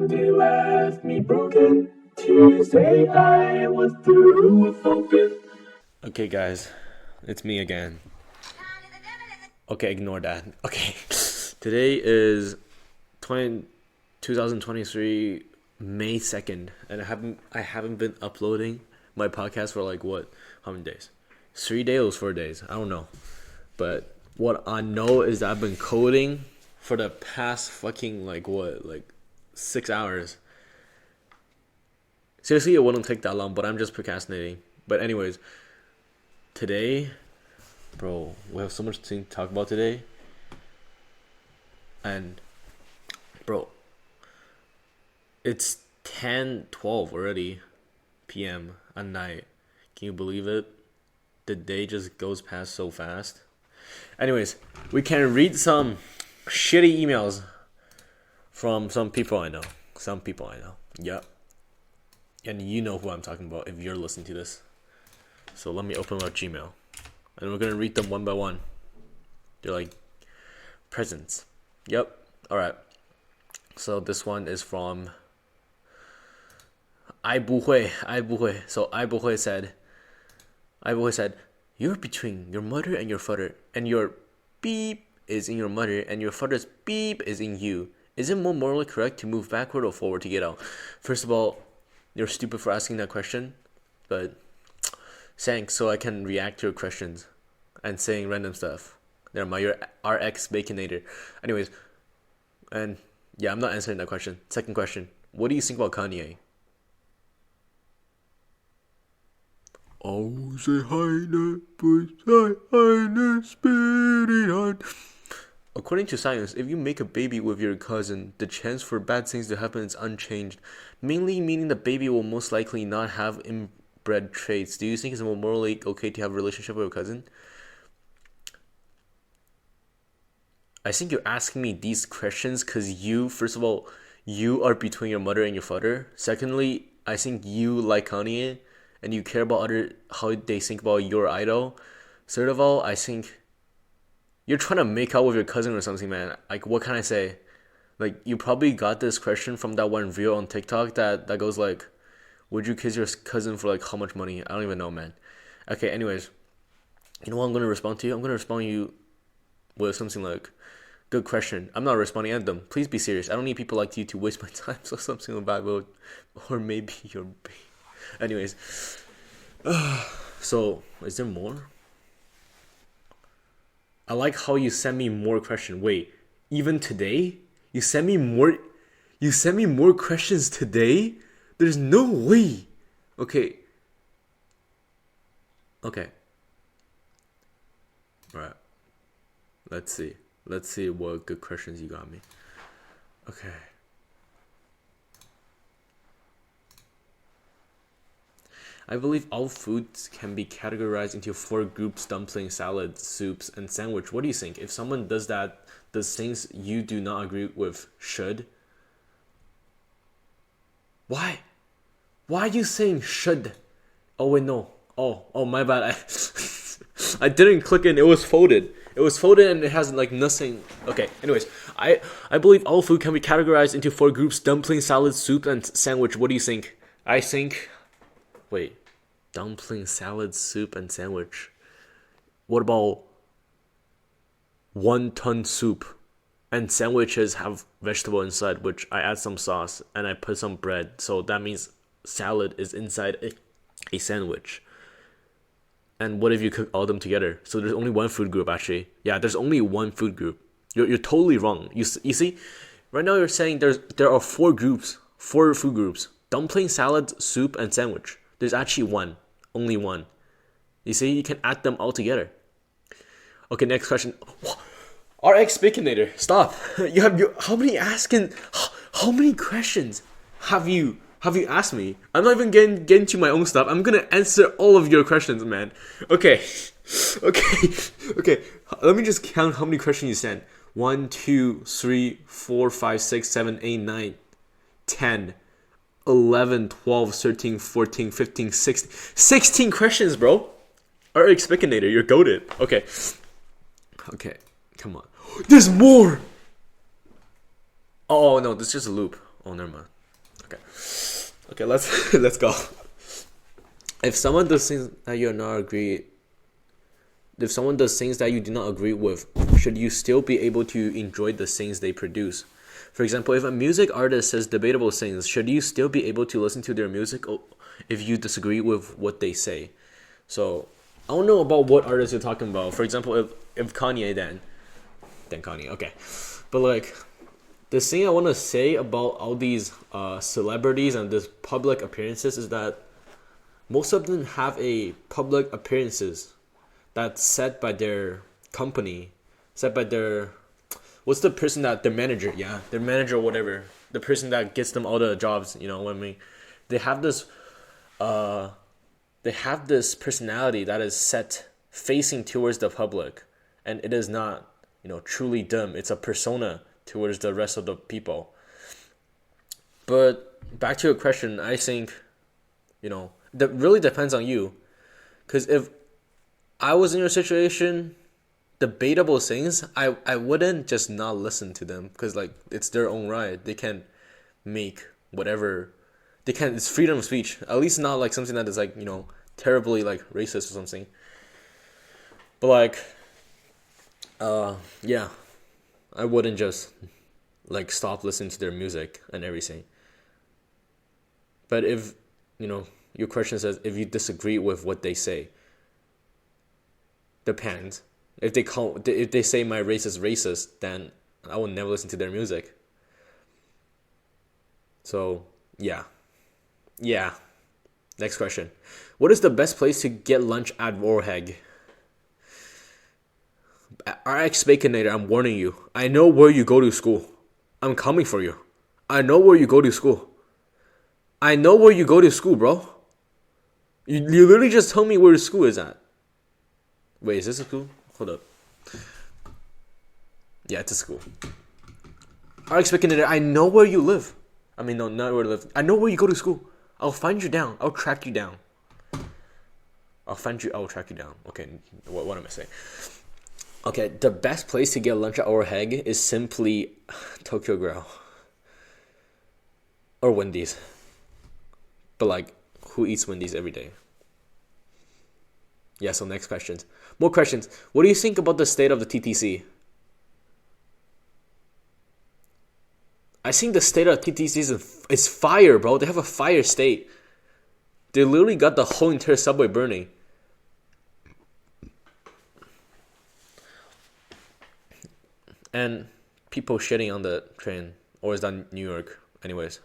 Monday left me broken. Tuesday I was through with focus. Okay, guys, it's me again. Okay, ignore that. Okay, today is 2023 May 2nd, and I haven't been uploading my podcast for how many days? 3 days or 4 days? I don't know. But what I know is that I've been coding for the past fucking 6 hours. Seriously, it wouldn't take that long, but I'm just procrastinating. But anyways, today, bro, we have so much to talk about today. And, bro, it's 10:12 already p.m. at night. Can you believe it? The day just goes past so fast. Anyways, we can read some shitty emails from some people I know. Yep. And you know who I'm talking about if you're listening to this. So let me open up Gmail. And we're going to read them one by one. They're like presents. Yep. Alright. So this one is from I 不会. So I 不会 said, you're between your mother and your father, and your beep is in your mother, and your father's beep is in you. Is it more morally correct to move backward or forward to get out? First of all, you're stupid for asking that question, but thanks, so I can react to your questions and saying random stuff. Never mind, you're RXBaconator. Anyways, and yeah, I'm not answering that question. Second question, what do you think about Kanye? Oh, say hi, spirit on. According to science, if you make a baby with your cousin, the chance for bad things to happen is unchanged, mainly meaning the baby will most likely not have inbred traits. Do you think it's more morally okay to have a relationship with your cousin? I think you're asking me these questions because first of all, you are between your mother and your father. Secondly, I think you like Kanye and you care about how they think about your idol. Third of all, I think you're trying to make out with your cousin or something, man. Like, what can I say? Like, you probably got this question from that one video on TikTok that goes like, would you kiss your cousin for how much money? I don't even know, man. Okay, anyways, you know what I'm going to respond to you? I'm going to respond to you with something like, good question. I'm not responding at them. Please be serious. I don't need people like you to waste my time. So something about, or maybe you're... Anyways, so is there more? I like how you send me more questions. Wait, even today? You send me more questions today? There's no way. Okay. Alright. Let's see what good questions you got me. Okay. I believe all foods can be categorized into 4 groups: dumpling, salad, soups, and sandwich. What do you think? If someone does things you do not agree with, should? Why? Why are you saying should? Oh wait, no. Oh my bad. I didn't click it. It was folded. And it has nothing. Okay, anyways. I believe all food can be categorized into 4 groups: dumpling, salad, soup, and sandwich. What do you think? I think... Wait, dumpling, salad, soup, and sandwich. What about 1-ton soup and sandwiches have vegetable inside, which I add some sauce and I put some bread. So that means salad is inside a sandwich. And what if you cook all of them together? So there's only one food group actually. Yeah, there's only one food group. You're totally wrong. You see, right now you're saying there are 4 food groups: dumpling, salad, soup, and sandwich. There's actually only one. You see, you can add them all together. Okay, next question. RXBaconator, stop. How many questions have you asked me? I'm not even getting to my own stuff. I'm gonna answer all of your questions, man. Okay. Let me just count how many questions you sent. 1, 2, 3, 4, 5, 6, 7, 8, 9, 10. 11, 12, 13, 14, 15, 16 questions, bro. RXBaconator, you're goated. Okay, come on. There's more! Oh, no, this is just a loop. Oh, never mind. Okay, let's let's go. If someone does things that you're not agree, if someone does things that you do not agree with, should you still be able to enjoy the things they produce? For example, if a music artist says debatable things, should you still be able to listen to their music if you disagree with what they say? So I don't know about what artists you're talking about. For example, if Kanye, then Kanye, okay. But like, the thing I want to say about all these celebrities and this public appearances is that most of them have a public appearances that's set by their company, set by their, what's the person that, their manager, yeah, their manager or whatever, the person that gets them all the jobs, you know what I mean? They have this personality that is set facing towards the public, and it is not, truly them. It's a persona towards the rest of the people. But back to your question, I think, that really depends on you. Because if I was in your situation, debatable things, I wouldn't just not listen to them, because like it's their own right. They can make whatever they can. It's freedom of speech. At least not like something that is like terribly like racist or something. But like, yeah, I wouldn't just like stop listening to their music and everything. But if your question says if you disagree with what they say, depends. If they say my race is racist, then I will never listen to their music. So yeah. Next question. What is the best place to get lunch at Warhag? RXBaconator, I'm warning you. I know where you go to school. I'm coming for you. I know where you go to school. I know where you go to school, bro. You literally just told me where the school is at. Wait, is this a school? Hold up. Yeah, it's a school. RXBaconator, I know where you live. I mean, no, not where you live. I know where you go to school. I'll find you down. I'll track you down. I'll track you down. Okay, what am I saying? Okay, the best place to get lunch at Warhag is simply Tokyo Grill. Or Wendy's. But like, who eats Wendy's every day? Yeah, so next questions. More questions. What do you think about the state of the TTC? I think the state of TTC is fire, bro. They have a fire state. They literally got the whole entire subway burning. And people shitting on the train. Or is that New York? Anyways.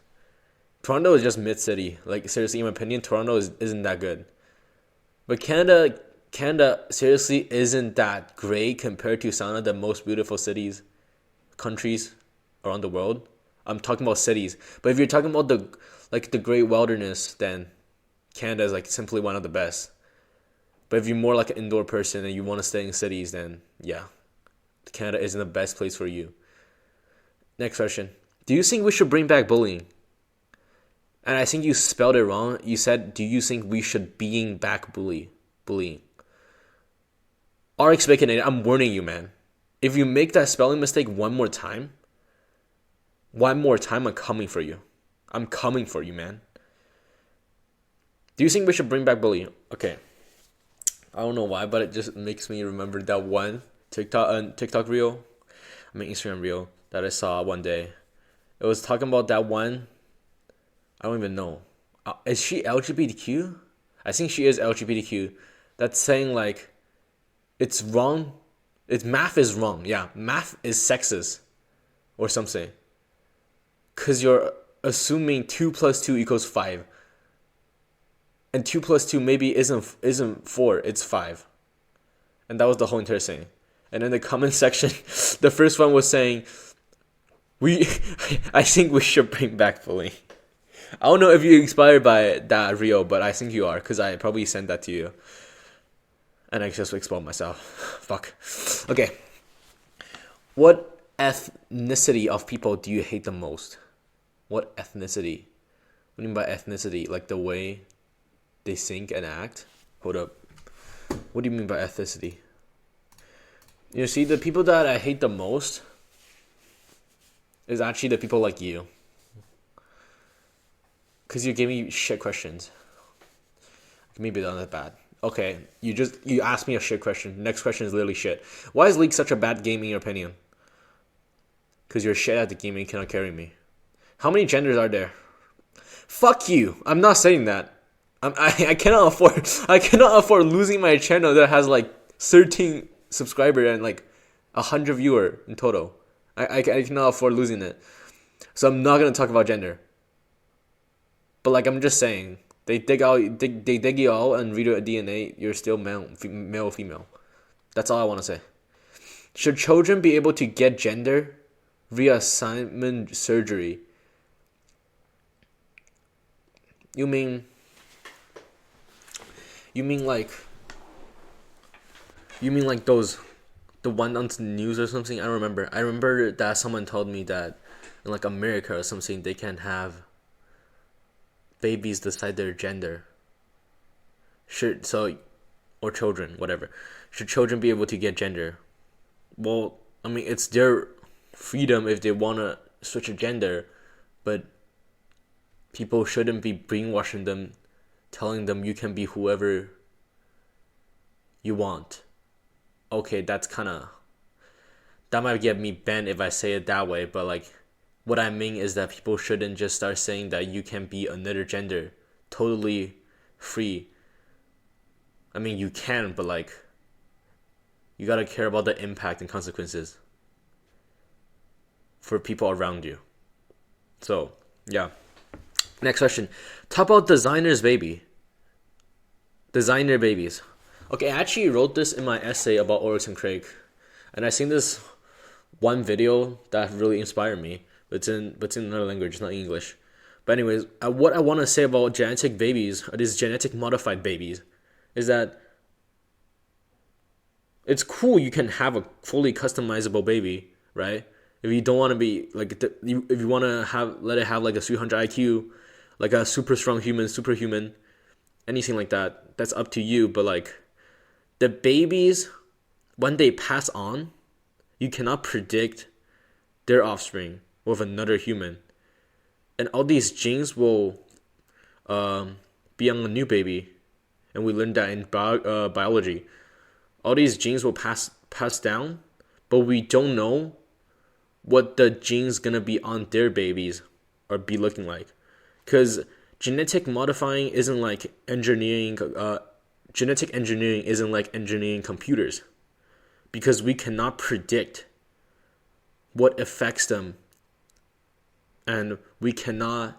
Toronto is just mid-city. Like, seriously, in my opinion, Toronto isn't that good. But Canada seriously isn't that great compared to some of the most beautiful countries around the world. I'm talking about cities. But if you're talking about the great wilderness, then Canada is like simply one of the best. But if you're more like an indoor person and you want to stay in cities, then yeah, Canada isn't the best place for you. Next question. Do you think we should bring back bullying? And I think you spelled it wrong. You said, do you think we should bring back bullying? RXBaconator, I'm warning you, man. If you make that spelling mistake one more time, I'm coming for you. I'm coming for you, man. Do you think we should bring back bullying? Okay. I don't know why, but it just makes me remember that one TikTok reel, Instagram reel that I saw one day. It was talking about that one. I don't even know. Is she LGBTQ? I think she is LGBTQ. That's saying like, it's wrong. Math is wrong. Yeah, math is sexist, or something. Cause you're assuming 2 + 2 = 5, and 2 + 2 maybe isn't 4. It's 5, and that was the whole entire thing. And in the comment section, the first one was saying, I think we should bring back bullying. I don't know if you're inspired by that reel, but I think you are, because I probably sent that to you. And I just exposed myself. Fuck. Okay. What ethnicity of people do you hate the most? What ethnicity? What do you mean by ethnicity? Like the way they think and act? Hold up. What do you mean by ethnicity? You see, the people that I hate the most is actually the people like you. Because you gave me shit questions. Maybe not that bad. Okay, you asked me a shit question. Next question is literally shit. Why is League such a bad game in your opinion? Because you're shit at the game and you cannot carry me. How many genders are there? Fuck you. I'm not saying that. I cannot afford losing my channel that has like 13 subscribers and like 100 viewers in total. I cannot afford losing it. So I'm not gonna talk about gender. But like I'm just saying, they dig you out and read your DNA. You're still male, female. That's all I want to say. Should children be able to get gender reassignment surgery? You mean like those, the one on the news or something? I don't remember. I remember that someone told me that in like America or something they can have babies decide their gender. Or children, whatever. Should children be able to get gender? Well, I mean, it's their freedom if they want to switch a gender, but people shouldn't be brainwashing them, telling them you can be whoever you want. Okay, that might get me banned if I say it that way, but like, what I mean is that people shouldn't just start saying that you can be another gender totally free. I mean, you can, but like, you gotta care about the impact and consequences for people around you. So, yeah. Next question. Talk about designer babies. Okay, I actually wrote this in my essay about Oryx and Craig. And I seen this one video that really inspired me. But it's in another language, it's not English. But anyways, what I want to say about genetic babies, or these genetic modified babies, is that it's cool you can have a fully customizable baby, right? If you don't want to be like, if you want to let it have like a 300 IQ, like a super strong human, superhuman, anything like that, that's up to you. But like, the babies, when they pass on, you cannot predict their offspring with another human, and all these genes will be on a new baby, and we learned that in biology. All these genes will pass down, but we don't know what the genes gonna be on their babies or be looking like, because genetic modifying isn't like engineering. Genetic engineering isn't like engineering computers, because we cannot predict what affects them. And we cannot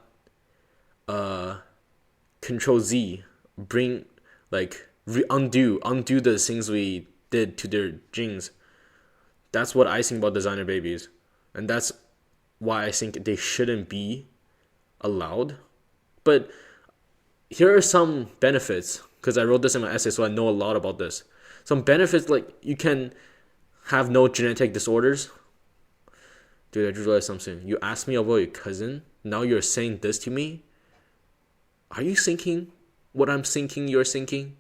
Control Z, bring like undo the things we did to their genes. That's what I think about designer babies, and that's why I think they shouldn't be allowed. But here are some benefits, because I wrote this in my essay, so I know a lot about this. Some benefits, like you can have no genetic disorders. Dude, I just realized something. You asked me about your cousin. Now you're saying this to me? Are you thinking what I'm thinking you're thinking?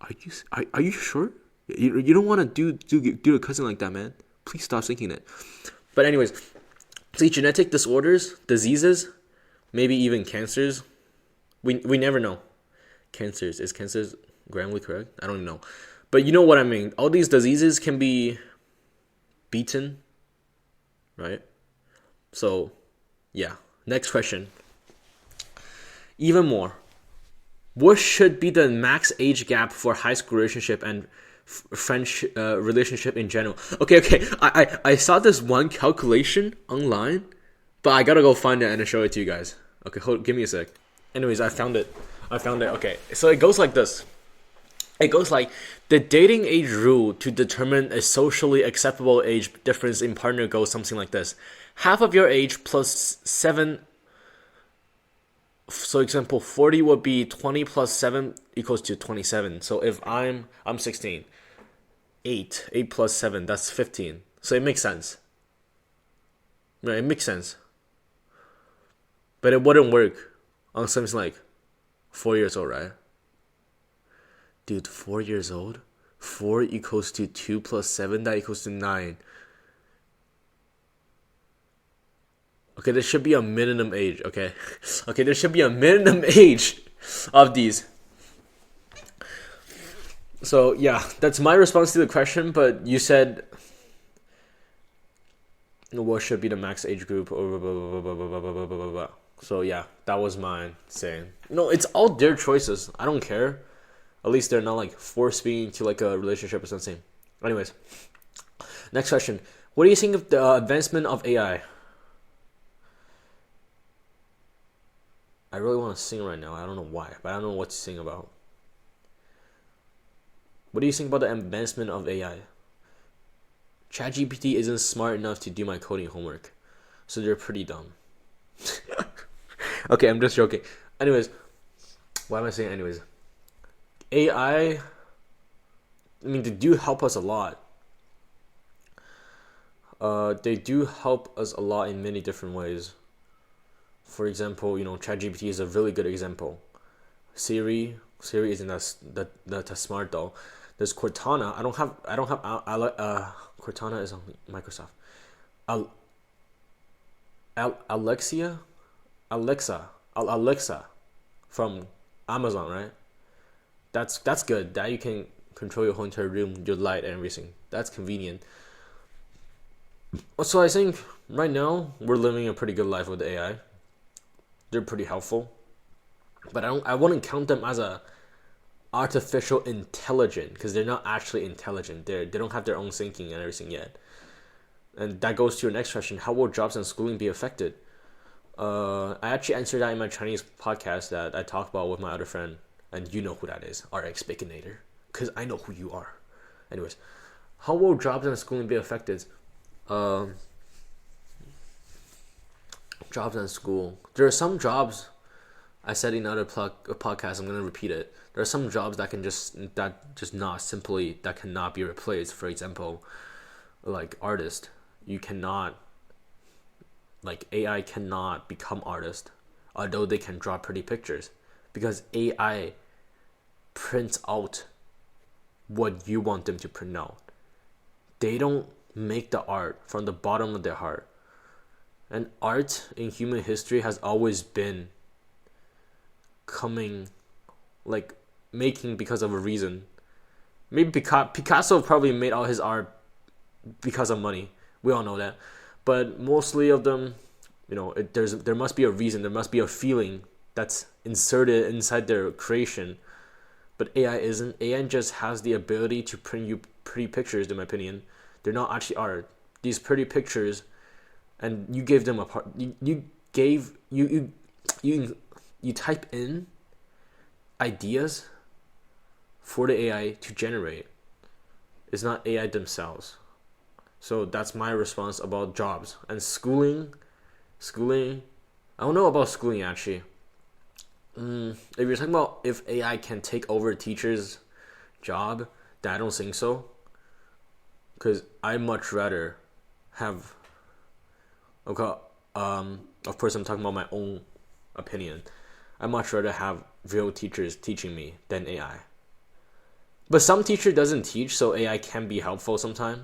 Are you sure? You don't want to do a cousin like that, man. Please stop thinking it. But anyways, see, genetic disorders, diseases, maybe even cancers. We never know. Cancers. Is cancers grammatically correct? I don't even know. But you know what I mean. All these diseases can be beaten, right? So, yeah. Next question. Even more. What should be the max age gap for high school relationship and French relationship in general? Okay. I saw this one calculation online, but I gotta go find it and show it to you guys. Okay, give me a sec. Anyways, I found it. Okay, so it goes like this. It goes like, the dating age rule to determine a socially acceptable age difference in partner goes something like this. Half of your age plus 7. So example, 40 would be 20 plus 7 equals to 27. So if I'm 16, 8 plus 7, that's 15. So it makes sense. Right, it makes sense. But it wouldn't work on something like 4 years old, right? Dude, 4 years old? 4 equals to 2 plus 7, that equals to 9. Okay, there should be a minimum age, okay? Okay, there should be a minimum age of these. So, yeah, that's my response to the question, but you said what should be the max age group? So, yeah, that was mine saying. No, it's all their choices. I don't care. At least they're not like force feeding to like a relationship or something. Anyways, next question. What do you think of the advancement of AI? I really want to sing right now. I don't know why, but I don't know what to sing about. What do you think about the advancement of AI? ChatGPT isn't smart enough to do my coding homework, so they're pretty dumb. Okay, I'm just joking. Anyways, why am I saying anyways? AI, I mean, they do help us a lot. They do help us a lot in many different ways. For example, ChatGPT is a really good example. Siri isn't that smart though. There's Cortana. I don't have Cortana is on Microsoft. Alexa from Amazon, right? That's good. That you can control your whole entire room, your light and everything. That's convenient. So I think right now we're living a pretty good life with AI. They're pretty helpful, but I wouldn't count them as a artificial intelligent because they're not actually intelligent. They don't have their own thinking and everything yet. And that goes to your next question: how will jobs and schooling be affected? I actually answered that in my Chinese podcast that I talked about with my other friend, and you know who that is, RXBaconator, because I know who you are. Anyways, how will jobs and schooling be affected? Jobs and school. There are some jobs. I said in other podcast. I'm gonna repeat it. There are some jobs that cannot be replaced. For example, like artist, you cannot. Like AI cannot become artist, although they can draw pretty pictures, because AI prints out what you want them to print out. They don't make the art from the bottom of their heart. And art in human history has always been making because of a reason. Maybe Picasso probably made all his art because of money. We all know that. But mostly of them, there must be a reason. There must be a feeling that's inserted inside their creation. But AI isn't. AI just has the ability to print you pretty pictures, in my opinion. They're not actually art. These pretty pictures, and you gave them a part. You type in ideas for the AI to generate. It's not AI themselves. So that's my response about jobs and schooling. I don't know about schooling actually. If you're talking about if AI can take over a teacher's job, then I don't think so. Because I much rather have. Okay, of course I'm talking about my own opinion. I much rather have real teachers teaching me than AI. But some teacher doesn't teach, so AI can be helpful sometimes.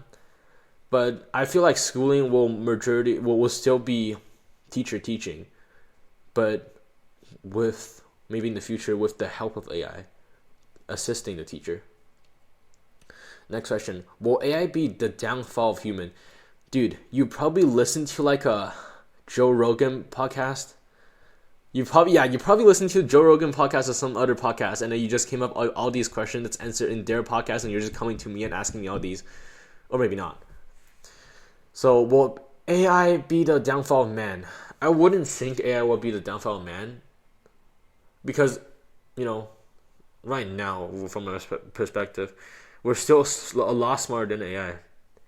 But I feel like schooling will still be teacher teaching, but with maybe in the future with the help of AI assisting the teacher. Next question: will AI be the downfall of human? Dude, you probably listen to like a Joe Rogan podcast. You probably listened to Joe Rogan podcast or some other podcast, and then you just came up all these questions that's answered in their podcast, and you're just coming to me and asking me all these, or maybe not. So will AI be the downfall of man? I wouldn't think AI will be the downfall of man, because, right now from my perspective, we're still a lot smarter than AI,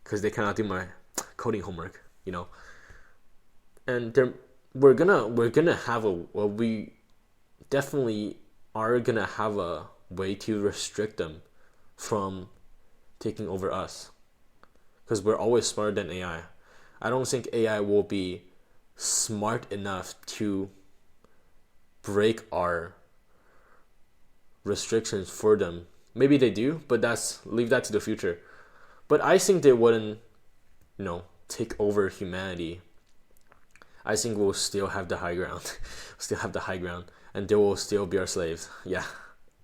because they cannot do my coding homework, and we definitely are gonna have a way to restrict them from taking over us, because we're always smarter than AI. I don't think AI will be smart enough to break our restrictions for them. Maybe they do, but leave that to the future. But I think they wouldn't, take over humanity. I think we'll still have the high ground, still have the high ground, and they will still be our slaves. Yeah,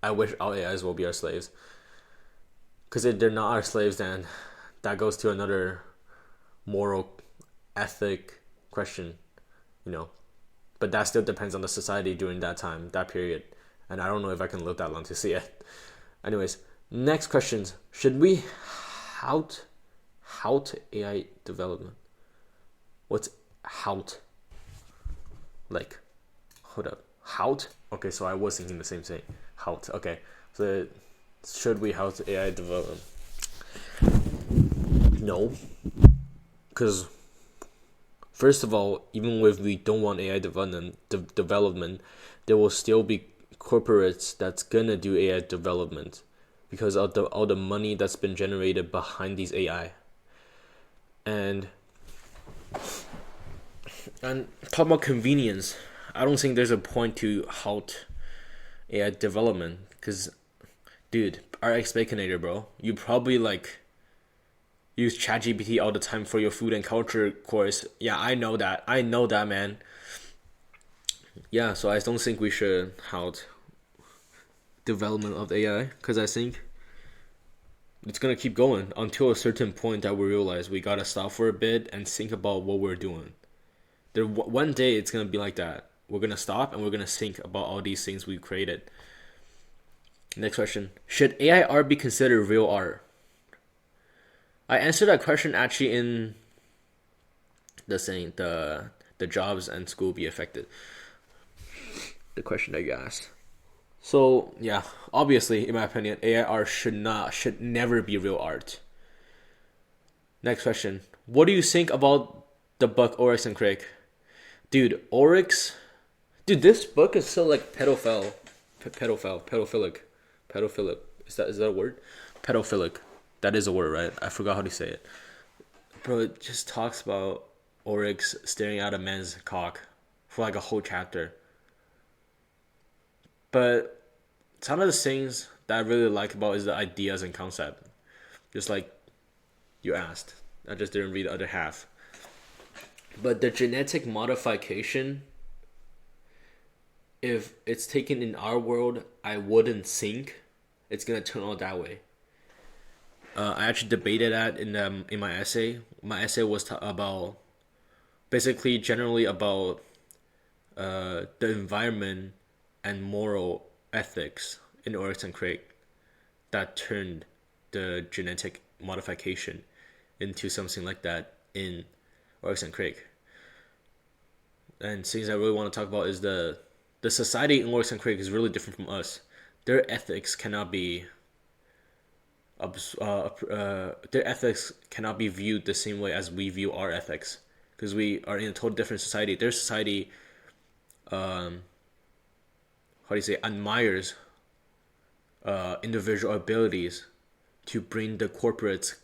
I wish all AIs will be our slaves. Because if they're not our slaves, then that goes to another moral, ethic question, you know. But that still depends on the society during that time, that period. And I don't know if I can live that long to see it. Anyways, next questions. Should we tout AI development? What's tout? Like, hold up. Tout? Okay, so I was thinking the same thing. Tout. Okay. So should we tout AI development? No. Because first of all, even if we don't want AI development, there will still be corporates that's gonna do AI development because of all the money that's been generated behind these AI. And talk about convenience. I don't think there's a point to halt AI development because, dude, RXBaconator, bro, you probably like use ChatGPT all the time for your food and culture course. Yeah, I know that, man. Yeah, so I don't think we should halt development of AI because I think it's gonna keep going until a certain point that we realize we gotta stop for a bit and think about what we're doing. One day it's gonna be like that. We're gonna stop and we're gonna think about all these things we've created. Next question: should AI art be considered real art? I answered that question actually in the saying the jobs and school be affected. The question that you asked. So yeah, obviously, in my opinion, AI art should never be real art. Next question: what do you think about the book Oryx and Crake? Dude, Oryx. Dude, this book is so like pedophilic. Is that a word? Pedophilic. That is a word, right? I forgot how to say it. Bro, it just talks about Oryx staring at a man's cock for like a whole chapter. But some of the things that I really like about is the ideas and concept. Just like you asked. I just didn't read the other half. But the genetic modification, if it's taken in our world, I wouldn't think it's gonna turn out that way. I actually debated that in my essay. My essay was about basically generally about the environment and moral ethics in Oryx and Crake that turned the genetic modification into something like that in Oryx and Crake. And things I really want to talk about is the society in Oryx and Crake is really different from us. Their ethics cannot be their ethics cannot be viewed the same way as we view our ethics because we are in a totally different society. Their society, how do you say, admires individual abilities to bring the corporate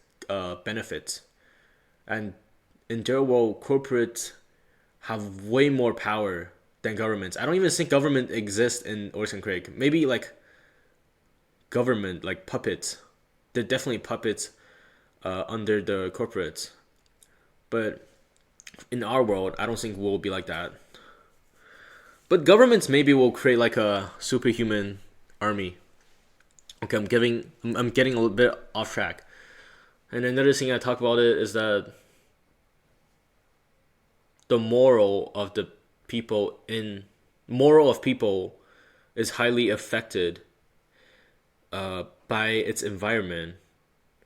benefits, and in their world, corporates have way more power than governments. I don't even think government exists in Oryx and Crake. Maybe like government, like puppets. They're definitely puppets under the corporates. But in our world, I don't think we'll be like that. But governments maybe will create like a superhuman army. Okay, I'm getting a little bit off track. And another thing I talk about it is that the moral of people is highly affected by its environment.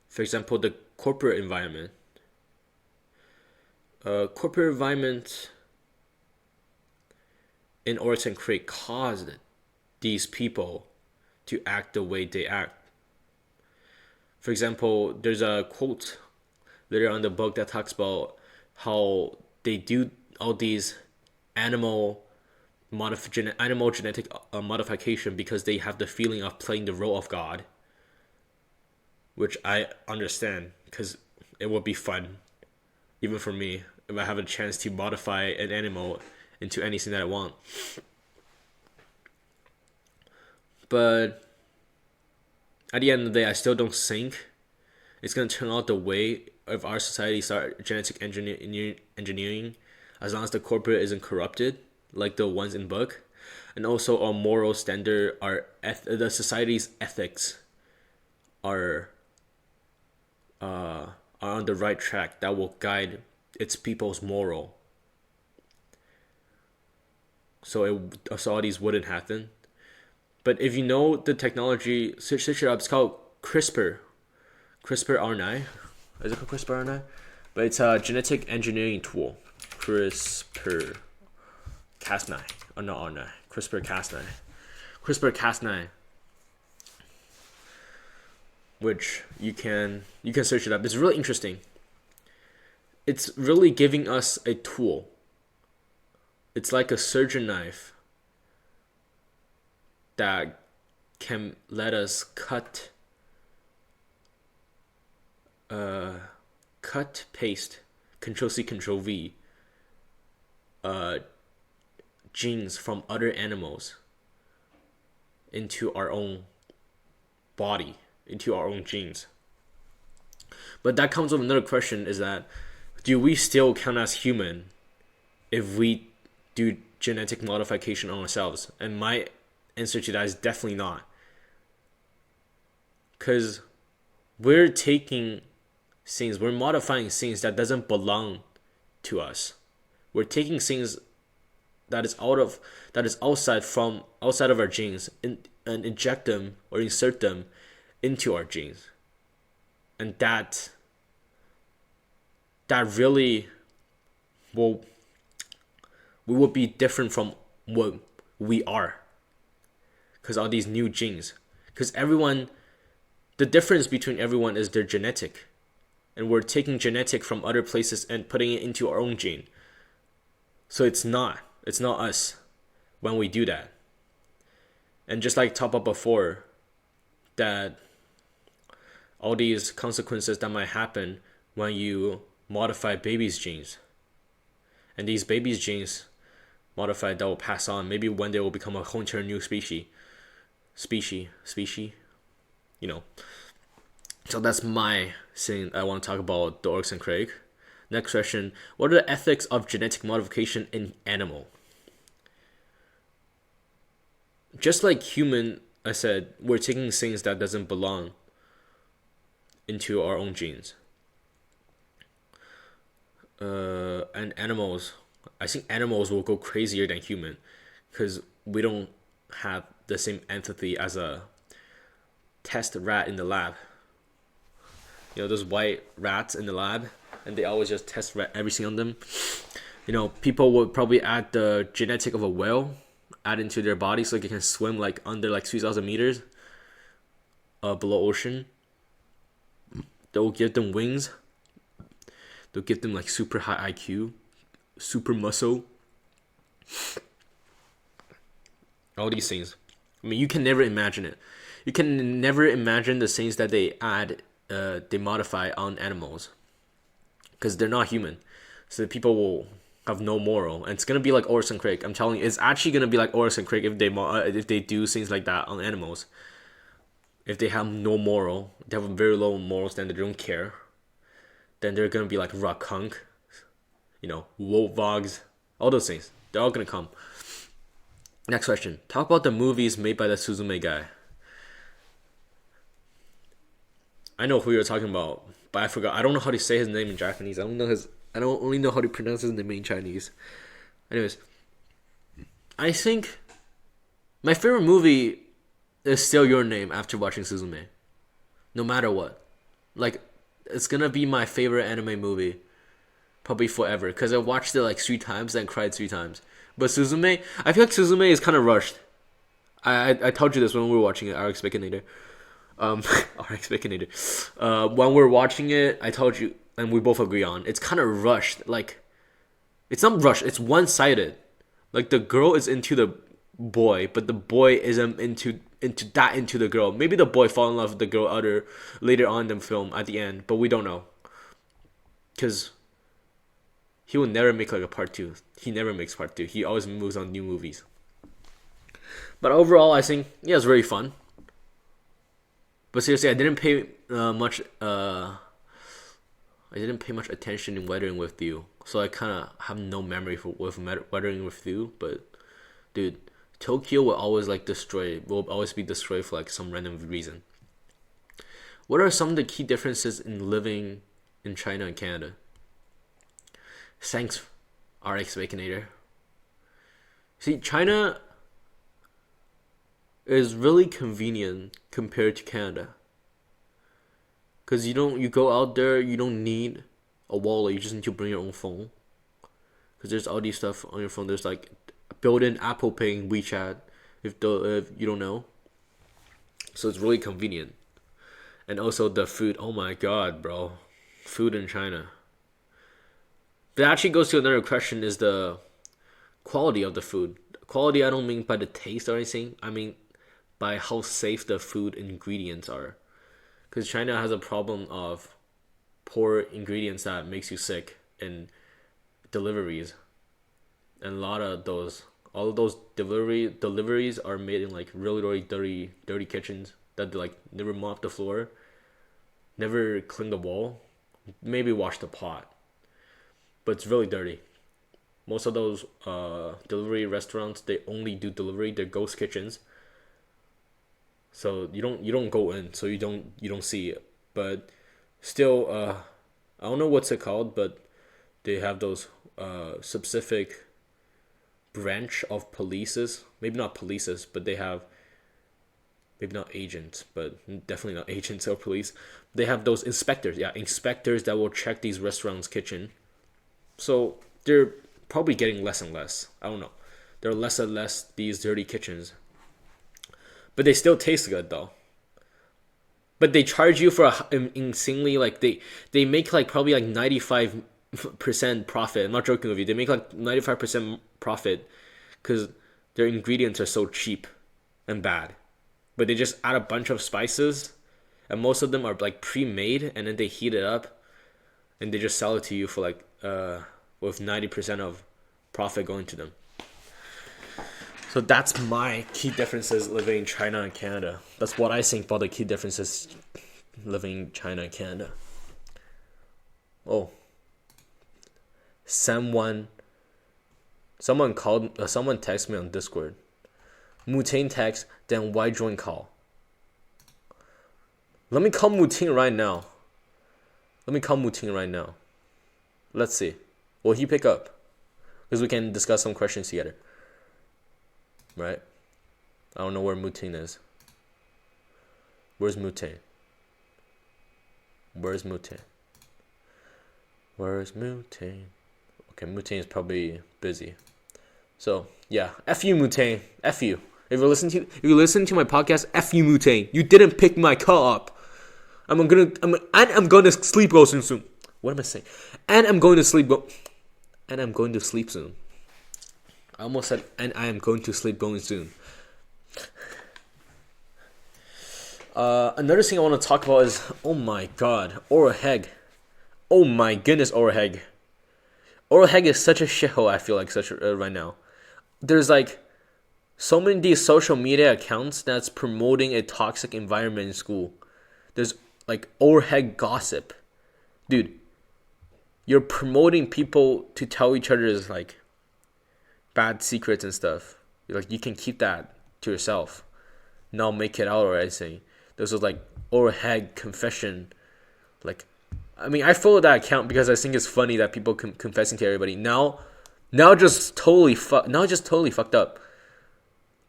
For example, the corporate environment. Corporate environment in Oryx and Crake caused these people to act the way they act. For example, there's a quote later on in the book that talks about how they do all these animal genetic modification because they have the feeling of playing the role of God, which I understand because it would be fun, even for me, if I have a chance to modify an animal into anything that I want. But at the end of the day, I still don't think it's going to turn out the way if our society start genetic engineering. as long as the corporate isn't corrupted like the ones in book. And also our moral standard, the society's ethics are on the right track that will guide its people's moral. So all these wouldn't happen. But if you know the technology, search it up. It's called CRISPR-RNA. Is it called CRISPR-RNA? But it's a genetic engineering tool. CRISPR-Cas9. Oh, not RNA. CRISPR-Cas9. CRISPR-Cas9. Which you can search it up. It's really interesting. It's really giving us a tool. It's like a surgeon knife that can let us cut, paste, Control-C, Control-V, genes from other animals into our own body, into our own genes. But that comes with another question, is that do we still count as human if we do genetic modification on ourselves? And my answer to that is definitely not. Because we're taking things, we're modifying things that doesn't belong to us. We're taking things that is outside of our genes and inject them or insert them into our genes. And that really we will be different from what we are, because all these new genes. Because the difference between everyone is their genetic, and we're taking genetic from other places and putting it into our own gene. So it's not us when we do that. And just like talked about before, that all these consequences that might happen when you modify babies' genes, and these babies' genes modified that will pass on, maybe one day will become a whole entire new species, you know. So that's my thing I want to talk about the Oryx and Craig. Next question: what are the ethics of genetic modification in animal? Just like human, I said, we're taking things that doesn't belong into our own genes. And animals, I think animals will go crazier than human, because we don't have the same empathy as a test rat in the lab. You know, those white rats in the lab, and they always just test everything on them. You know, people would probably add the genetic of a whale, add into their body so they can swim like under like 3,000 meters below ocean. They'll give them wings. They'll give them like super high IQ, super muscle. All these things. I mean, you can never imagine it. You can never imagine the things that they add, they modify on animals, because they're not human. So people will have no moral, and it's gonna be like Oryx and Craig. I'm telling you, it's actually gonna be like Oryx and Craig if they do things like that on animals. If they have no moral, they have a very low moral standard, they don't care, then they're gonna be like Rakunk, you know, Wolfvogs, all those things. They're all gonna come. Next question. Talk about the movies made by the Suzume guy. I know who you're talking about, but I forgot. I don't know how to say his name in Japanese. I don't only know how to pronounce his name in Chinese. Anyways, I think my favorite movie is still Your Name after watching Suzume. No matter what. Like, it's gonna be my favorite anime movie probably forever, because I watched it like 3 times and cried 3 times. But Suzume, I feel like Suzume is kind of rushed. I told you this when we were watching it, RXBacon. RXBacon. When we were watching it, I told you, and we both agree on, it's kind of rushed. Like, it's not rushed, it's one-sided. Like, the girl is into the boy, but the boy isn't into the girl. Maybe the boy fall in love with the girl later on in the film at the end, but we don't know, because he will never make like a part 2. He never makes part 2. He always moves on new movies. But overall, I think, yeah, it's very fun. But seriously, I didn't pay much I didn't pay much attention in Weathering with You, so I kind of have no memory with Weathering with You. But dude, Tokyo will always be destroyed for like some random reason. What are some of the key differences in living in China and Canada? Thanks, RXBaconator. See, China is really convenient compared to Canada. Cause you go out there, you don't need a wallet, you just need to bring your own phone. Cause there's all these stuff on your phone. There's like built-in Apple Pay and WeChat, if you don't know. So it's really convenient. And also the food, oh my god, bro. Food in China. That actually goes to another question, is the quality of the food. Quality, I don't mean by the taste or anything. I mean by how safe the food ingredients are. Because China has a problem of poor ingredients that makes you sick in deliveries. And all of those deliveries are made in like really dirty kitchens that like never mop the floor, never clean the wall, maybe wash the pot. But it's really dirty. Most of those delivery restaurants, they only do delivery. They're ghost kitchens. So you don't go in, so you don't see it. But still, I don't know what's it called, but they have those specific branch of polices. Maybe not polices, but they have, maybe not agents, but definitely not agents or police. They have those inspectors, inspectors that will check these restaurants' kitchen. So they're probably getting less and less. I don't know. There are less and less these dirty kitchens. But they still taste good though. But they charge you for insanely, like they make like probably like 95% profit. I'm not joking with you. They make like 95% profit because their ingredients are so cheap and bad. But they just add a bunch of spices, and most of them are like pre-made, and then they heat it up, and they just sell it to you for like with 90% of profit going to them. So that's my key differences living in China and Canada. That's what I think about the key differences living in China and Canada. Oh, someone texted me on Discord. Mutain text, then why join call? Let me call Mutain right now. Let's see. Will he pick up? Because we can discuss some questions together. Right? I don't know where Mutain is. Where's Mutain? Okay, Mutain is probably busy. So yeah, F you, Mutain. F you. If you listen to my podcast, F you, Mutain. You didn't pick my call up. I'm going to sleep soon. What am I saying? And I'm going to sleep soon. I almost said, and I am going to sleep going soon. Another thing I want to talk about is, oh my god, Oral Heg. Oh my goodness, Oral Heg. Oral Heg is such a shithole, I feel like, right now. There's like so many of these social media accounts that's promoting a toxic environment in school. There's like Oral Heg gossip. Dude, you're promoting people to tell each other like bad secrets and stuff. Like, you can keep that to yourself, not make it out or anything. This was like Oral Heg confession. Like, I mean, I follow that account because I think it's funny that people confessing to everybody. Now just totally fucked up.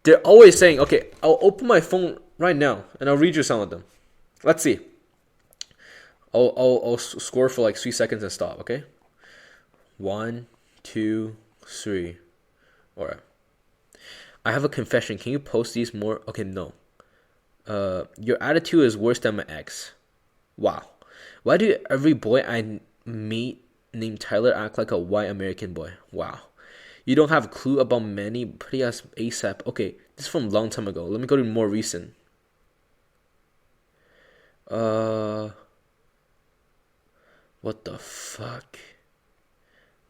They're always saying, okay, I'll open my phone right now and I'll read you some of them. Let's see. I'll score for like 3 seconds and stop, okay? 1, 2, 3. Alright. I have a confession. Can you post these more? Okay, no. Your attitude is worse than my ex. Wow. Why do every boy I meet named Tyler act like a white American boy? Wow. You don't have a clue about many pretty ass ASAP. Okay, this is from a long time ago. Let me go to more recent. What the fuck?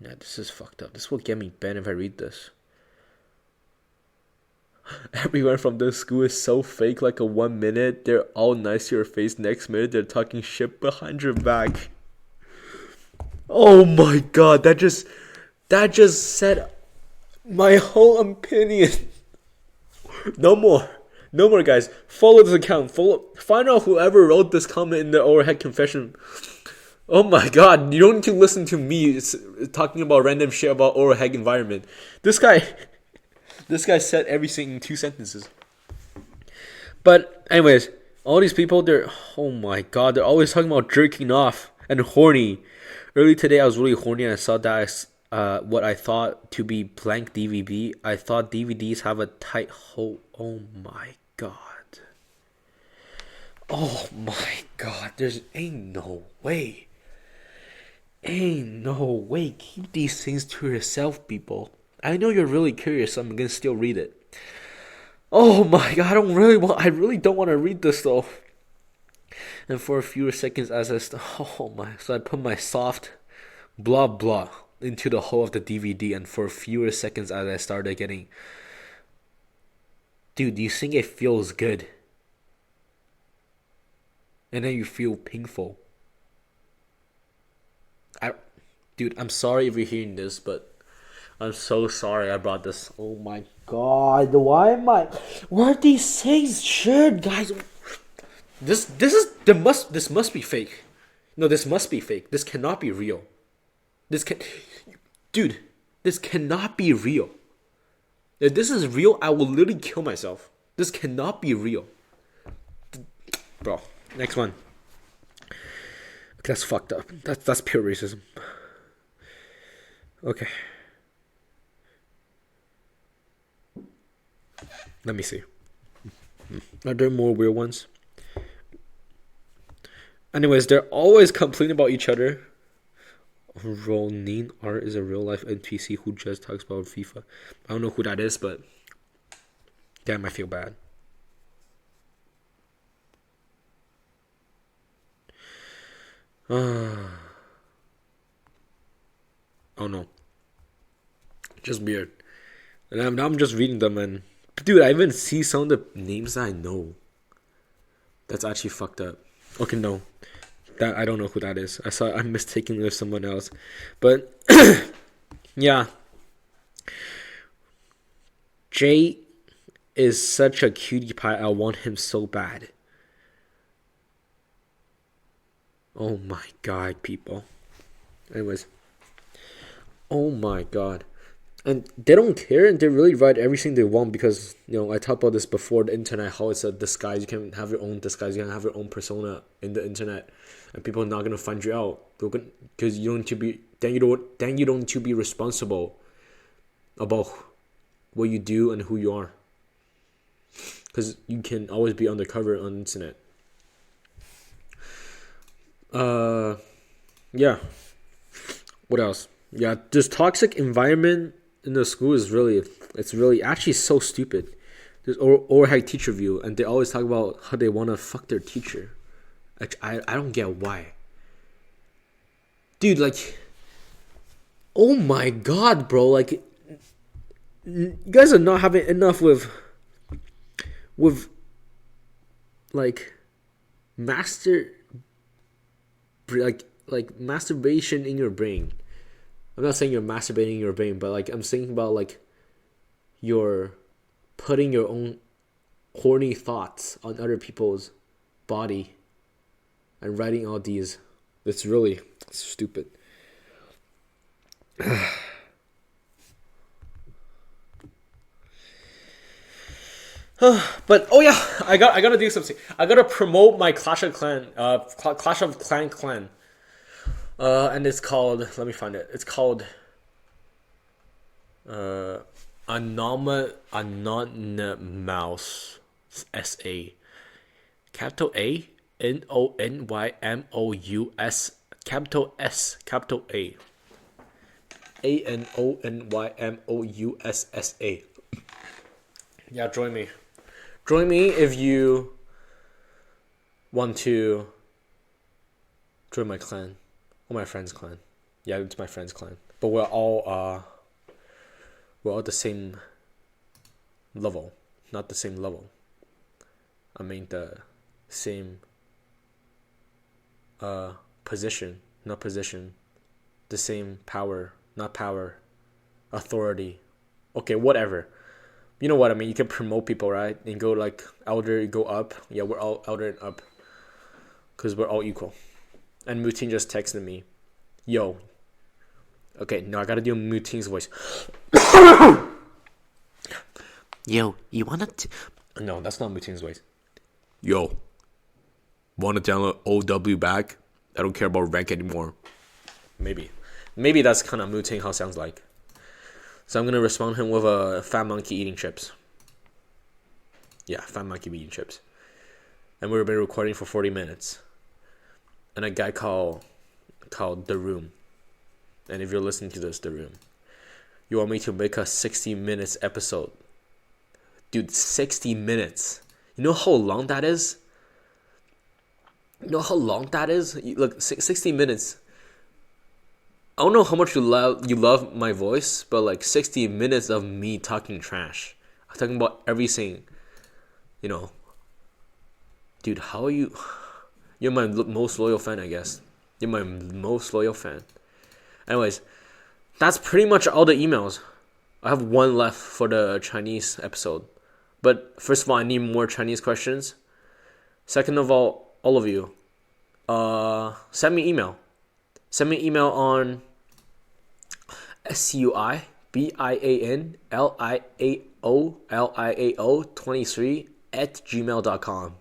Nah, this is fucked up. This will get me banned if I read this. Everyone from this school is so fake. Like a 1 minute, they're all nice to your face. Next minute, they're talking shit behind your back. Oh my god, that just said my whole opinion. No more. No more, guys. Follow this account. Find out whoever wrote this comment in the overhead confession. Oh my god, you don't need to listen to me talking about random shit about overhead environment. This guy said everything in 2 sentences. But anyways, all these people, oh my god, they're always talking about jerking off and horny. Early today, I was really horny and I saw that what I thought to be blank DVD. I thought DVDs have a tight hole. Oh my god. Oh my god. Ain't no way. Ain't no way. Keep these things to yourself, people. I know you're really curious, so I'm gonna still read it. Oh my god, I really don't want to read this though. And for a few seconds so I put my soft blah blah into the hole of the DVD, and for fewer seconds as I started getting, dude, do you think it feels good? And then you feel painful. Dude, I'm sorry if you're hearing this, but I'm so sorry I brought this. Oh my god, why are these things shared, guys? This must be fake. No, this must be fake. This cannot be real. Dude, this cannot be real. If this is real, I will literally kill myself. This cannot be real. Bro, next one. That's fucked up. That's pure racism. Okay. Let me see. Are there more weird ones? Anyways, they're always complaining about each other. Ronin Art is a real life NPC who just talks about FIFA. I don't know who that is, but damn, I feel bad. Oh no, just weird. And I'm just reading them, and dude, I even see some of the names that I know. That's actually fucked up. Okay, no, that I don't know who that is. I'm mistaken with someone else, but yeah. Jay is such a cutie pie. I want him so bad. Oh my god, people. Anyways. Oh my god. And they don't care, and they really write everything they want because, I talked about this before, the internet, how it's a disguise. You can have your own disguise. You can have your own persona in the internet, and people are not going to find you out because you don't need to be, then you don't need to be responsible about what you do and who you are, because you can always be undercover on the internet. Yeah. What else? Yeah, this toxic environment in the school is really actually so stupid. There's overhead teacher view, and they always talk about how they want to fuck their teacher. I don't get why. Dude, like, oh my god, bro, like, you guys are not having enough with like masturbation in your brain. I'm not saying you're masturbating in your brain, but like I'm thinking about like you're putting your own horny thoughts on other people's body and writing all these. It's really stupid. But oh yeah, I gotta do something. I gotta promote my Clash of Clan clan. And it's called, let me find it. It's called Anonymous SA. Capital A Anonymous, capital S, capital A. Anonymous SA. Yeah, join me. Join me if you want to join my clan. Or my friend's clan. Yeah, it's my friend's clan. But we're all the same level. Not the same level. I mean the same position. Not position. the same power, not power, authority. Okay, whatever. You know what I mean? You can promote people, right? And go like elder, you go up. Yeah, we're all elder and up. Because we're all equal. And Mutin just texted me. Yo. Okay, no, I gotta do Mutin's voice. Yo, you wanna... No, that's not Mutin's voice. Yo. Wanna download OW back? I don't care about rank anymore. Maybe that's kind of Muting how it sounds like. So I'm gonna respond him with a fat monkey eating chips. Yeah, fat monkey eating chips. And we've been recording for 40 minutes. And a guy called The Room. And if you're listening to this, The Room, you want me to make a 60 minutes episode. Dude, 60 minutes. You know how long that is? You know how long that is? Look, 60 minutes. I don't know how much you love my voice, but like 60 minutes of me talking trash. I'm talking about everything. You know. Dude, how are you? You're my most loyal fan, I guess. You're my most loyal fan. Anyways, that's pretty much all the emails. I have one left for the Chinese episode. But first of all, I need more Chinese questions. Second of all of you, send me email. Send me email on suibiaoliao23@gmail.com.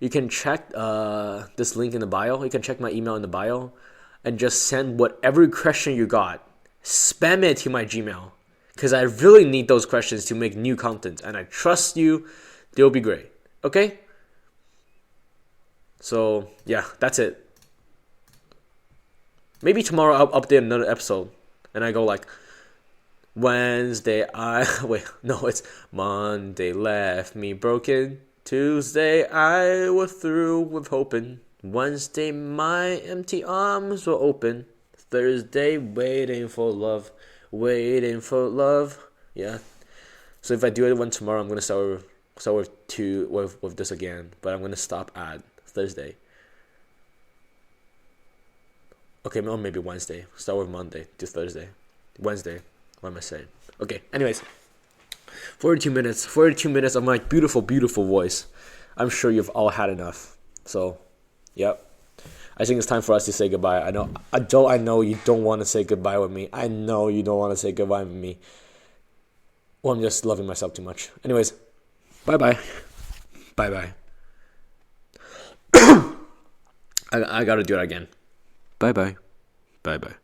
You can check this link in the bio. You can check my email in the bio. And just send whatever question you got. Spam it to my Gmail. Because I really need those questions to make new content. And I trust you. They'll be great. Okay? So, yeah, that's it. Maybe tomorrow I'll update another episode. And I go like, Wednesday it's Monday left me broken. Tuesday I was through with hoping. Wednesday my empty arms were open. Thursday waiting for love. Yeah. So if I do it one tomorrow, I'm gonna start with this again. But I'm gonna stop at Thursday. Okay, or maybe Wednesday. Start with Monday to Thursday. Wednesday. What am I saying? Okay, anyways. 42 minutes of my beautiful, beautiful voice. I'm sure you've all had enough. So, yep. I think it's time for us to say goodbye. I know you don't want to say goodbye with me. I know you don't want to say goodbye with me. Well, I'm just loving myself too much. Anyways, bye-bye. Bye-bye. I gotta do it again. Bye-bye. Bye-bye.